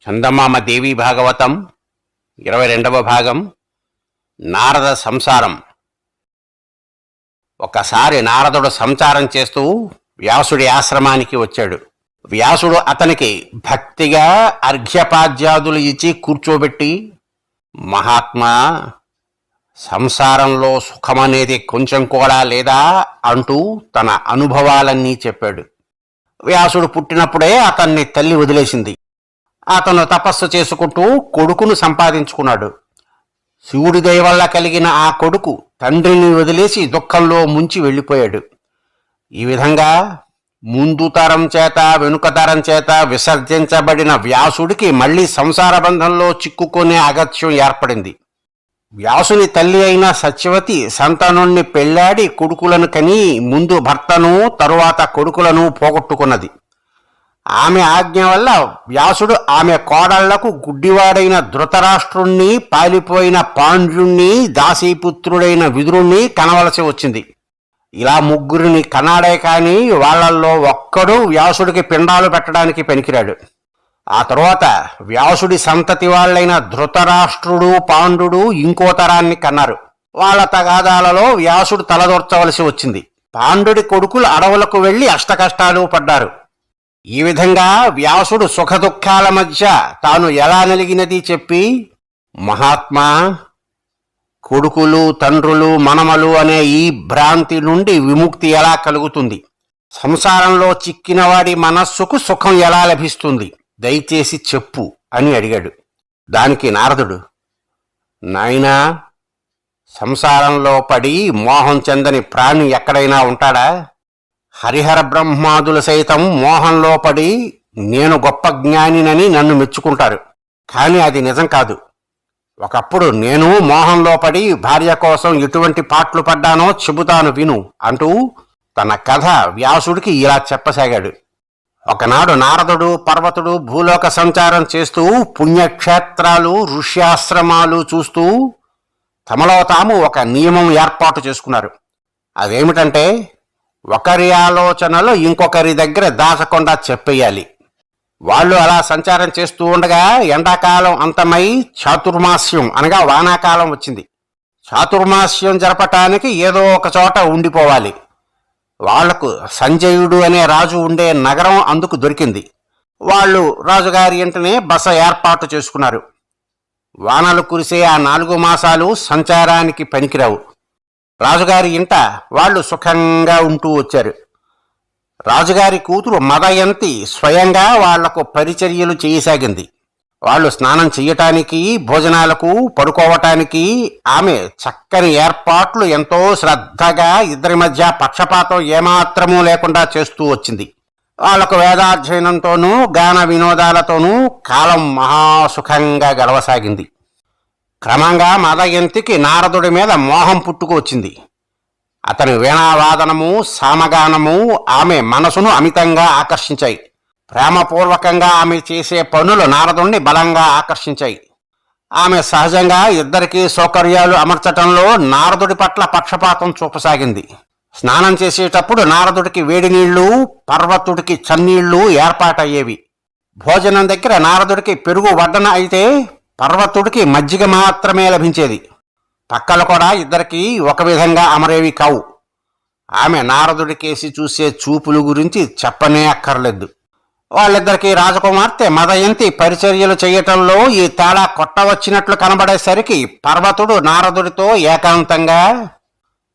చందమామ దేవి భాగవతం 22వ భాగం. నారద సంసారం. ఒకసారి నారదుడు సంచారం చేస్తూ వ్యాసుడి ఆశ్రమానికి వచ్చాడు. వ్యాసుడు అతనికి భక్తిగా అర్ఘ్యపాద్యాదులు ఇచ్చి కూర్చోబెట్టి, మహాత్మా, సంసారంలో సుఖమనేది కొంచెం కూడా లేదా అంటూ తన అనుభవాలన్నీ చెప్పాడు. వ్యాసుడు పుట్టినప్పుడే అతన్ని తల్లి వదిలేసింది. అతను తపస్సు చేసుకుంటూ కొడుకును సంపాదించుకున్నాడు. శివుడి దయ వల్ల కలిగిన ఆ కొడుకు తండ్రిని వదిలేసి దుఃఖంలో ముంచి వెళ్ళిపోయాడు. ఈ విధంగా ముందు తరం చేత వెనుక తరం చేత విసర్జించబడిన వ్యాసుడికి మళ్లీ సంసార బంధంలో చిక్కుకునే అగత్యం ఏర్పడింది. వ్యాసుని తల్లి అయిన సత్యవతి సంతానుణ్ణి పెళ్లాడి కొడుకులను కని ముందు భర్తను తరువాత కొడుకులను పోగొట్టుకున్నది. ఆమె ఆజ్ఞ వల్ల వ్యాసుడు ఆమె కోడళ్లకు గుడ్డివాడైన ధృతరాష్ట్రుణ్ణి, పాలిపోయిన పాండ్యుణ్ణి, దాసీపుత్రుడైన విదురుణ్ణి కనవలసి వచ్చింది. ఇలా ముగ్గురిని కన్నాడే కాని వాళ్లల్లో ఒక్కడూ వ్యాసుడికి పిండాలు పెట్టడానికి పనికిరాడు. ఆ తరువాత వ్యాసుడి సంతతి వాళ్లైన ధృతరాష్ట్రుడు, పాండుడు ఇంకో తరాన్ని కన్నారు. వాళ్ల తగాదాలలో వ్యాసుడు తలదూర్చవలసి వచ్చింది. పాండుడి కొడుకులు అడవులకు వెళ్లి అష్టకష్టాలు పడ్డారు. ఈ విధంగా వ్యాసుడు సుఖదుఖాల మధ్య తాను ఎలా నలిగినది చెప్పి, మహాత్మా, కొడుకులు, తండ్రులు, మనమలు అనే ఈ భ్రాంతి నుండి విముక్తి ఎలా కలుగుతుంది? సంసారంలో చిక్కినవాడి మనస్సుకు సుఖం ఎలా లభిస్తుంది? దయచేసి చెప్పు అని అడిగాడు. దానికి నారదుడు, నాయనా, సంసారంలో పడి మోహం చెందని ప్రాణి ఎక్కడైనా ఉంటాడా? హరిహర బ్రహ్మాదులు సైతం మోహంలో పడి నేను గొప్ప జ్ఞానినని నన్ను మెచ్చుకుంటారు. కానీ అది నిజం కాదు. ఒకప్పుడు నేను మోహంలో పడి భార్య కోసం ఎటువంటి పాట్లు పడ్డానో చెబుతాను విను అంటూ తన కథ వ్యాసుడికి ఇలా చెప్పసాగాడు. ఒకనాడు నారదుడు, పర్వతుడు భూలోక సంచారం చేస్తూ పుణ్యక్షేత్రాలు, ఋష్యాశ్రమాలు చూస్తూ తమలో తాము ఒక నియమం ఏర్పాటు చేసుకున్నారు. అదేమిటంటే, ఒకరి ఆలోచనలు ఇంకొకరి దగ్గర దాచకుండా చెప్పేయాలి. వాళ్ళు అలా సంచారం చేస్తూ ఉండగా ఎండాకాలం అంతమై చాతుర్మాస్యం అనగా వానాకాలం వచ్చింది. చాతుర్మాస్యం జరపటానికి ఏదో ఒక చోట ఉండిపోవాలి. వాళ్లకు సంజయుడు అనే రాజు ఉండే నగరం అందుకు దొరికింది. వాళ్ళు రాజుగారి ఇంటనే బస ఏర్పాటు చేసుకున్నారు. వానలు కురిసే ఆ 4 మాసాలు సంచారానికి పనికిరావు. రాజుగారి ఇంట వాళ్ళు సుఖంగా ఉంటూ వచ్చారు. రాజుగారి కూతురు మదయంతి స్వయంగా వాళ్లకు పరిచర్యలు చేయసాగింది. వాళ్ళు స్నానం చెయ్యటానికి, భోజనాలకు, పడుకోవటానికి ఆమె చక్కని ఏర్పాట్లు ఎంతో శ్రద్ధగా ఇద్దరి మధ్య పక్షపాతం ఏమాత్రమూ లేకుండా చేస్తూ వచ్చింది. వాళ్లకు వేదాధ్యయనంతోనూ గాన వినోదాలతోనూ కాలం మహాసుఖంగా గడవసాగింది. క్రమంగా మదయంతికి నారదుడి మీద మోహం పుట్టుకు వచ్చింది. అతని వీణావాదనము, సామగానము ఆమె మనసును అమితంగా ఆకర్షించాయి. ప్రేమపూర్వకంగా ఆమె చేసే పనులు నారదుణ్ణి బలంగా ఆకర్షించాయి. ఆమె సహజంగా ఇద్దరికీ సౌకర్యాలు అమర్చటంలో నారదుడి పట్ల పక్షపాతం చూపసాగింది. స్నానం చేసేటప్పుడు నారదుడికి వేడి నీళ్లు, పర్వతుడికి చన్నీళ్లు ఏర్పాటయ్యేవి. భోజనం దగ్గర నారదుడికి పెరుగు వడ్డన అయితే పర్వతుడికి మజ్జిగ మాత్రమే లభించేది. పక్కలు కూడా ఇద్దరికీ ఒక విధంగా అమరేవి కావు. ఆమె నారదుడికేసి చూసే చూపులు గురించి చెప్పనే అక్కర్లేదు. వాళ్ళిద్దరికీ రాజకుమార్తె మదయంతి పరిచర్యలు చేయటంలో ఈ తేడా కొట్టవచ్చినట్లు కనబడేసరికి పర్వతుడు నారదుడితో ఏకాంతంగా,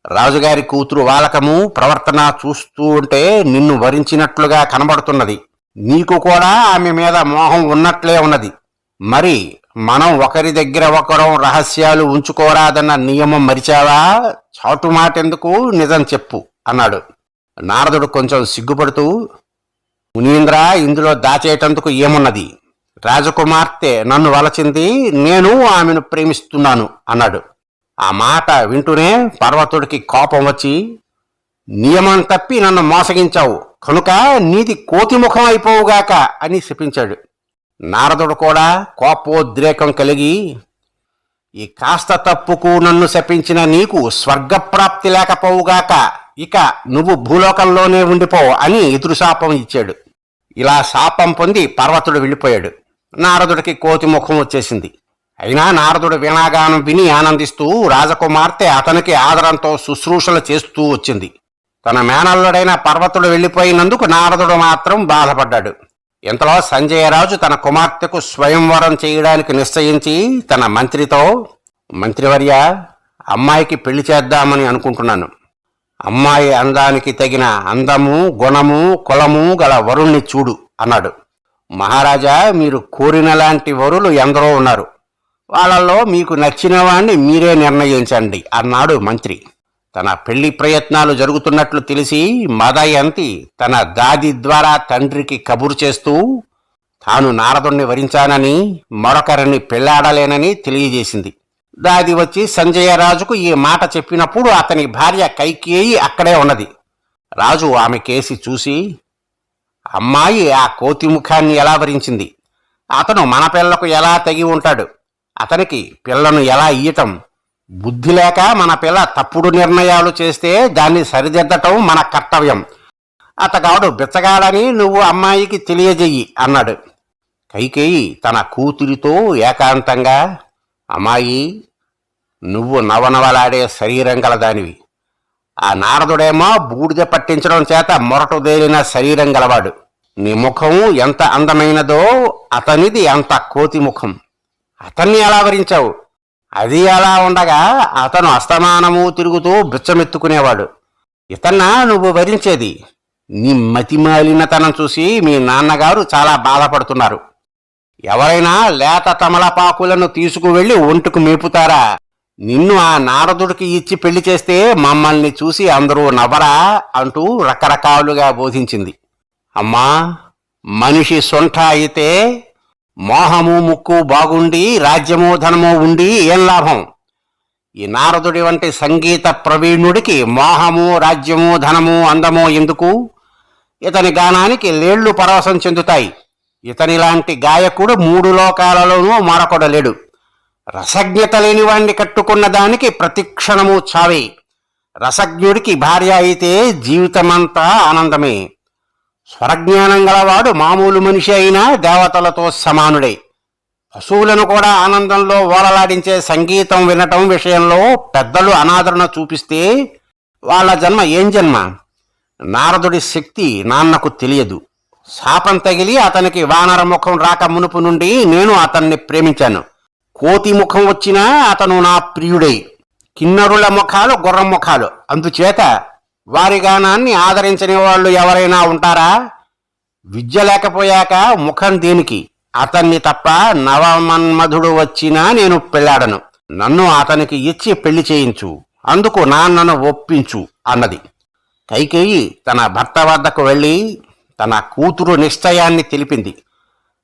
రాజుగారి కూతురు వాలకము, ప్రవర్తన చూస్తూ ఉంటే నిన్ను వరించినట్లుగా కనబడుతున్నది. నీకు కూడా ఆమె మీద మోహం ఉన్నట్లే ఉన్నది. మరి మనం ఒకరి దగ్గర ఒకరం రహస్యాలు ఉంచుకోరాదన్న నియమం మరిచావా? చాటుమాటెందుకు, నిజం చెప్పు అన్నాడు. నారదుడు కొంచెం సిగ్గుపడుతూ, మునీంద్ర, ఇందులో దాచేటందుకు ఏమున్నది? రాజకుమార్తె నన్ను వలచింది, నేను ఆమెను ప్రేమిస్తున్నాను అన్నాడు. ఆ మాట వింటూనే పర్వతుడికి కోపం వచ్చి, నియమం తప్పి నన్ను మోసగించావు కనుక నీది కోతిముఖం అయిపోవుగాక అని శపించాడు. నారదుడు కూడా కోపోద్రేకం కలిగి, ఈ కాస్త తప్పుకు నన్ను శపించిన నీకు స్వర్గప్రాప్తి లేకపోవుగాక, ఇక నువ్వు భూలోకంలోనే ఉండిపో అని ఎదురు శాపం ఇచ్చాడు. ఇలా శాపం పొంది పర్వతుడు వెళ్ళిపోయాడు. నారదుడికి కోతి ముఖం వచ్చేసింది. అయినా నారదుడు వీణాగానం విని ఆనందిస్తూ రాజకుమార్తె అతనికి ఆదరంతో శుశ్రూషలు చేస్తూ వచ్చింది. తన మేనల్లుడైన పర్వతుడు వెళ్ళిపోయినందుకు నారదుడు మాత్రం బాధపడ్డాడు. ఇంతలో సంజయరాజు తన కుమార్తెకు స్వయంవరం చేయడానికి నిశ్చయించి తన మంత్రితో, మంత్రివర్య, అమ్మాయికి పెళ్లి చేద్దామని అనుకుంటున్నాను. అమ్మాయి అందానికి తగిన అందము, గుణము, కులము గల వరుణ్ణి చూడు అన్నాడు. మహారాజా, మీరు కోరిన లాంటి వరులు ఎందరో ఉన్నారు. వాళ్ళల్లో మీకు నచ్చిన వాణ్ణి మీరే నిర్ణయించండి అన్నాడు మంత్రి. తన పెళ్లి ప్రయత్నాలు జరుగుతున్నట్లు తెలిసి మదయంతి తన దాది ద్వారా తండ్రికి కబురు చేస్తూ తాను నారదుణ్ణి వరించానని, మరొకరిని పెళ్లాడలేనని తెలియజేసింది. దాది వచ్చి సంజయరాజుకు ఈ మాట చెప్పినప్పుడు అతని భార్య కైకేయి అక్కడే ఉన్నది. రాజు ఆమె కేసి చూసి, అమ్మాయి ఆ కోతి ముఖాన్ని ఎలా వరించింది? అతను మన పిల్లకు ఎలా తగి ఉంటాడు? అతనికి పిల్లను ఎలా ఇయ్యటం? బుద్ధి లేక మన పిల్ల తప్పుడు నిర్ణయాలు చేస్తే దాన్ని సరిదిద్దటం మన కర్తవ్యం. అతగాడు బిచ్చగాడని నువ్వు అమ్మాయికి తెలియజెయ్యి అన్నాడు. కైకేయి తన కూతురితో ఏకాంతంగా, అమ్మాయి, నువ్వు నవనవలాడే శరీరం గలదానివి. ఆ నారదుడేమో బూడిద పట్టించడం చేత మొరటుదేలిన శరీరం గలవాడు. నీ ముఖం ఎంత అందమైనదో అతనిది అంత కోతి ముఖం. అతన్ని ఎలా వరించావు? అది అలా ఉండగా అతను అస్తమానము తిరుగుతూ బిచ్చమెత్తుకునేవాడు. ఇతన్నా నువ్వు వరించేది? నీ మతిమాలినతనం చూసి మీ నాన్నగారు చాలా బాధపడుతున్నారు. ఎవరైనా లేత తమలపాకులను తీసుకువెళ్లి ఒంటుకు మేపుతారా? నిన్ను ఆ నారదుడికి ఇచ్చి పెళ్లి చేస్తే మమ్మల్ని చూసి అందరూ నవ్వరా అంటూ రకరకాలుగా బోధించింది. అమ్మా, మనిషి సొంట అయితే మోహము ముక్కు బాగుండి రాజ్యము ధనము ఉండి ఏం లాభం? ఈ నారదుడి వంటి సంగీత ప్రవీణుడికి మోహము, రాజ్యము, ధనము, అందము ఎందుకు? ఇతని గానానికి లేళ్లు పరవశం చెందుతాయి. ఇతనిలాంటి గాయకుడు 3 లోకాలలోనూ మరొకడు లేడు. రసజ్ఞత లేని వాణ్ణి కట్టుకున్న దానికి ప్రతిక్షణము చావే. రసజ్ఞుడికి భార్య అయితే జీవితమంతా ఆనందమే. స్వరజ్ఞానం గలవాడు మామూలు మనిషి అయినా దేవతలతో సమానుడే. పశువులను కూడా ఆనందంలో ఓలలాడించే సంగీతం వినటం విషయంలో పెద్దలు అనాదరణ చూపిస్తే వాళ్ళ జన్మ ఏం జన్మ? నారదుడి శక్తి నాన్నకు తెలియదు. శాపం తగిలి అతనికి వానర ముఖం రాక మునుపు నుండి నేను అతన్ని ప్రేమించాను. కోతి ముఖం వచ్చినా అతను నా ప్రియుడై. కిన్నరుల ముఖాలు గుర్రం ముఖాలు. అందుచేత వారి గానాన్ని ఆదరించని వాళ్ళు ఎవరైనా ఉంటారా? విద్య లేకపోయాక ముఖం దేనికి? అతన్ని తప్ప నవమన్మధుడు వచ్చినా నేను పెళ్లాడను. నన్ను అతనికి ఇచ్చి పెళ్లి చేయించు, అందుకు నాన్నను ఒప్పించు అన్నది. కైకేయి తన భర్త వద్దకు వెళ్ళి తన కూతురు నిశ్చయాన్ని తెలిపింది.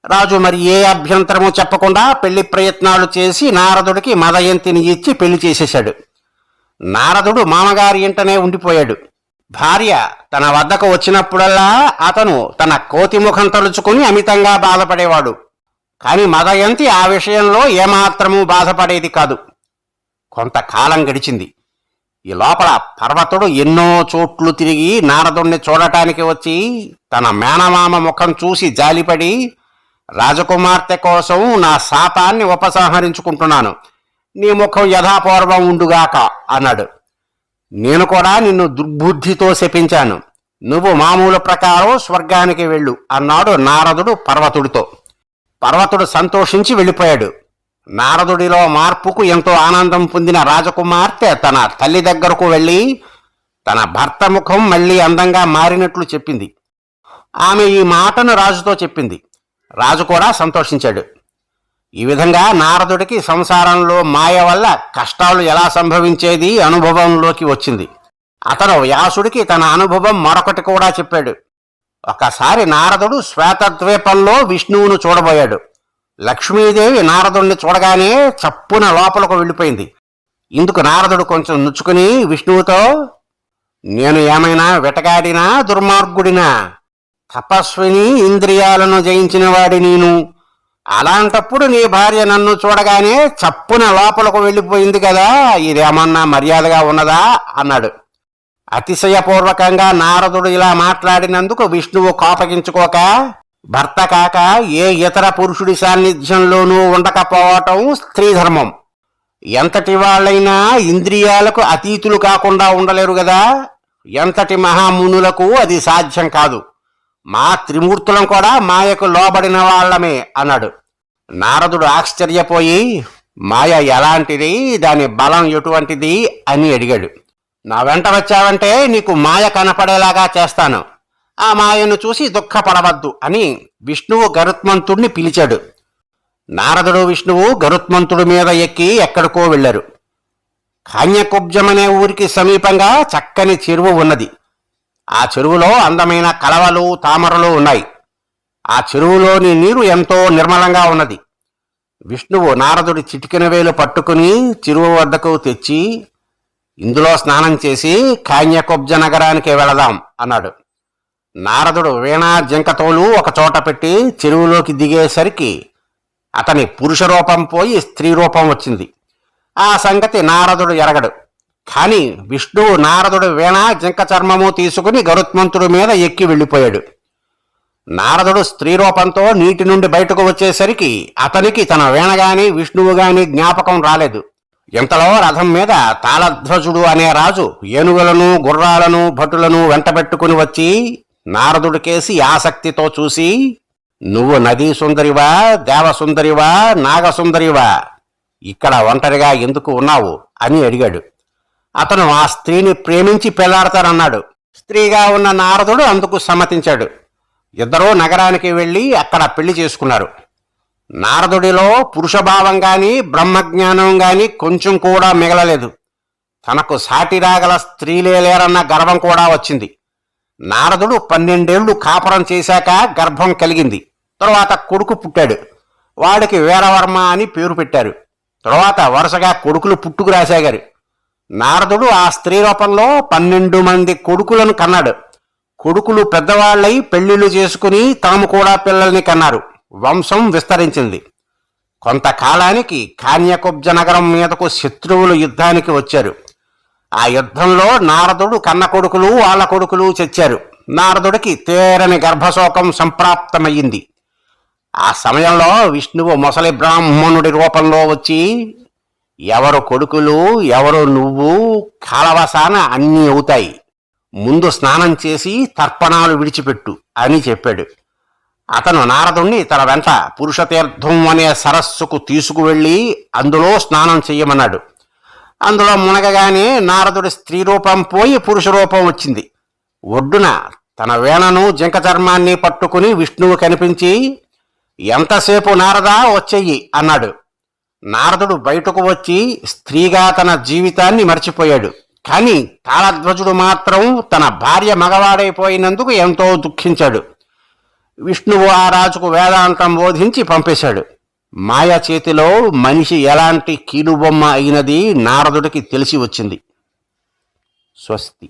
రాజు మరి ఏ అభ్యంతరము చెప్పకుండా పెళ్లి ప్రయత్నాలు చేసి నారదుడికి మదయంతిని ఇచ్చి పెళ్లి చేసేశాడు. నారదుడు మామగారి ఇంటనే ఉండిపోయాడు. భార్య తన వద్దకు వచ్చినప్పుడల్లా అతను తన కోతి ముఖం తలుచుకుని అమితంగా బాధపడేవాడు. కాని మదయంతి ఆ విషయంలో ఏమాత్రమూ బాధపడేది కాదు. కొంతకాలం గడిచింది. ఈ లోపల పర్వతుడు ఎన్నో చోట్లు తిరిగి నారదుణ్ణి చూడటానికి వచ్చి తన మేనమామ ముఖం చూసి జాలిపడి, రాజకుమార్తె కోసం నా శాపాన్ని ఉపసంహరించుకుంటున్నాను, నీ ముఖం యథాపూర్వం ఉండుగాక అన్నాడు. నేను కూడా నిన్ను దుర్బుద్ధితో శపించాను. నువ్వు మామూలు ప్రకారం స్వర్గానికి వెళ్ళు అన్నాడు నారదుడు పర్వతుడితో. పర్వతుడు సంతోషించి వెళ్ళిపోయాడు. నారదుడిలో మార్పుకు ఎంతో ఆనందం పొందిన రాజకుమార్తె తన తల్లి దగ్గరకు వెళ్ళి తన భర్త ముఖం మళ్లీ అందంగా మారినట్లు చెప్పింది. ఆమె ఈ మాటను రాజుతో చెప్పింది. రాజు కూడా సంతోషించాడు. ఈ విధంగా నారదుడికి సంసారంలో మాయ వల్ల కష్టాలు ఎలా సంభవించేది అనుభవంలోకి వచ్చింది. అతను వ్యాసుడికి తన అనుభవం మరొకటి కూడా చెప్పాడు. ఒకసారి నారదుడు శ్వేతద్వీపంలో విష్ణువును చూడబోయాడు. లక్ష్మీదేవి నారదుడిని చూడగానే చప్పున లోపలకు వెళ్ళిపోయింది. ఇందుకు నారదుడు కొంచెం నుచ్చుకుని విష్ణువుతో, నేను ఏమైనా వెటగాడినా దుర్మార్గుడినా? తపస్విని, ఇంద్రియాలను జయించిన వాడి నేను. అలాంటప్పుడు నీ భార్య నన్ను చూడగానే చప్పున లోపలకు వెళ్ళిపోయింది కదా, ఇదేమన్నా మర్యాదగా ఉన్నదా అన్నాడు. అతిశయపూర్వకంగా నారదుడు ఇలా మాట్లాడినందుకు విష్ణువు కోపగించుకోక, భర్త కాక ఏ ఇతర పురుషుడి సాన్నిధ్యంలోనూ ఉండకపోవటం స్త్రీ ధర్మం. ఎంతటి వాళ్ళైనా ఇంద్రియాలకు అతీతులు కాకుండా ఉండలేరు గదా. ఎంతటి మహామునులకు అది సాధ్యం కాదు. మా త్రిమూర్తులం కూడా మాయకు లోబడిన వాళ్ళమే అన్నాడు. నారదుడు ఆశ్చర్యపోయి, మాయ ఎలాంటిది, దాని బలం ఎటువంటిది అని అడిగాడు. నా వెంట వచ్చావంటే నీకు మాయ కనపడేలాగా చేస్తాను. ఆ మాయను చూసి దుఃఖపడవద్దు అని విష్ణువు గరుత్మంతుడిని పిలిచాడు. నారదుడు విష్ణువు గరుత్మంతుడి మీద ఎక్కి ఎక్కడికో వెళ్లారు. కాన్యకుబ్జమనే ఊరికి సమీపంగా చక్కని చెరువు ఉన్నది. ఆ చెరువులో అందమైన కలవలు, తామరలు ఉన్నాయి. ఆ చెరువులోని నీరు ఎంతో నిర్మలంగా ఉన్నది. విష్ణువు నారదుడి చిటికెన వేలు పట్టుకుని చెరువు వద్దకు తెచ్చి, ఇందులో స్నానం చేసి కాన్యకుబ్జ నగరానికి వెళదాం అన్నాడు. నారదుడు వీణా జింకతోలు ఒక చోట పెట్టి చెరువులోకి దిగేసరికి అతని పురుష రూపం పోయి స్త్రీ రూపం వచ్చింది. ఆ సంగతి నారదుడు ఎరగడు. కాని విష్ణువు నారదుడు వీణ జింక చర్మము తీసుకుని గరుత్మంతుడి మీద ఎక్కి వెళ్ళిపోయాడు. నారదుడు స్త్రీ రూపంతో నీటి నుండి బయటకు వచ్చేసరికి అతనికి తన వీణ గాని విష్ణువు గాని జ్ఞాపకం రాలేదు. ఇంతలో రథం మీద తాళధ్వజుడు అనే రాజు ఏనుగులను, గుర్రాలను, భటులను వెంటబెట్టుకుని వచ్చి నారదుడికేసి ఆసక్తితో చూసి, నువ్వు నదీ సుందరివా, దేవసుందరివా, నాగసుందరివా, ఇక్కడ ఒంటరిగా ఎందుకు ఉన్నావు అని అడిగాడు. అతను ఆ స్త్రీని ప్రేమించి పెళ్లాడతానన్నాడు. స్త్రీగా ఉన్న నారదుడు అందుకు సమ్మతించాడు. ఇద్దరూ నగరానికి వెళ్ళి అక్కడ పెళ్లి చేసుకున్నారు. నారదుడిలో పురుషభావం గాని బ్రహ్మజ్ఞానం గాని కొంచెం కూడా మిగలలేదు. తనకు సాటి రాగల స్త్రీలే లేరన్న గర్వం కూడా వచ్చింది. నారదుడు 12 ఏళ్లు కాపురం చేశాక గర్భం కలిగింది. తరువాత కొడుకు పుట్టాడు. వాడికి వీరవర్మ అని పేరు పెట్టారు. తరువాత వరుసగా కొడుకులు పుట్టుకు రాసాగారు. నారదుడు ఆ స్త్రీ రూపంలో 12 మంది కొడుకులను కన్నాడు. కొడుకులు పెద్దవాళ్లై పెళ్లిళ్లు చేసుకుని తాము కూడా పిల్లల్ని కన్నారు. వంశం విస్తరించింది. కొంతకాలానికి కాన్యకుబ్జ నగరం మీదకు శత్రువులు యుద్ధానికి వచ్చారు. ఆ యుద్ధంలో నారదుడు కన్న కొడుకులు వాళ్ళ కొడుకులు చచ్చారు. నారదుడికి తేరని గర్భశోకం సంప్రాప్తమయ్యింది. ఆ సమయంలో విష్ణువు మొసలి బ్రాహ్మణుడి రూపంలో వచ్చి, ఎవరు కొడుకులు ఎవరు నువ్వు కాలవసాన అన్నీ అవుతాయి, ముందు స్నానం చేసి తర్పణాలు విడిచిపెట్టు అని చెప్పాడు. అతను నారదుణ్ణి తన వెంట పురుషతీర్థం అనే సరస్సుకు తీసుకువెళ్ళి అందులో స్నానం చెయ్యమన్నాడు. అందులో మునగగానే నారదుడి స్త్రీ రూపం పోయి పురుష రూపం వచ్చింది. ఒడ్డున తన వీణను జింక చర్మాన్ని పట్టుకుని విష్ణువు కనిపించి, ఎంతసేపు నారదా వచ్చెయ్యి అన్నాడు. నారదుడు బయటకు వచ్చి స్త్రీగా తన జీవితాన్ని మర్చిపోయాడు. కాని తాళధ్వజుడు మాత్రం తన భార్య మగవాడైపోయినందుకు ఎంతో దుఃఖించాడు. విష్ణువు ఆ రాజుకు వేదాంతం బోధించి పంపేశాడు. మాయ చేతిలో మనిషి ఎలాంటి కీలుబొమ్మ అయినది నారదుడికి తెలిసి వచ్చింది. స్వస్తి.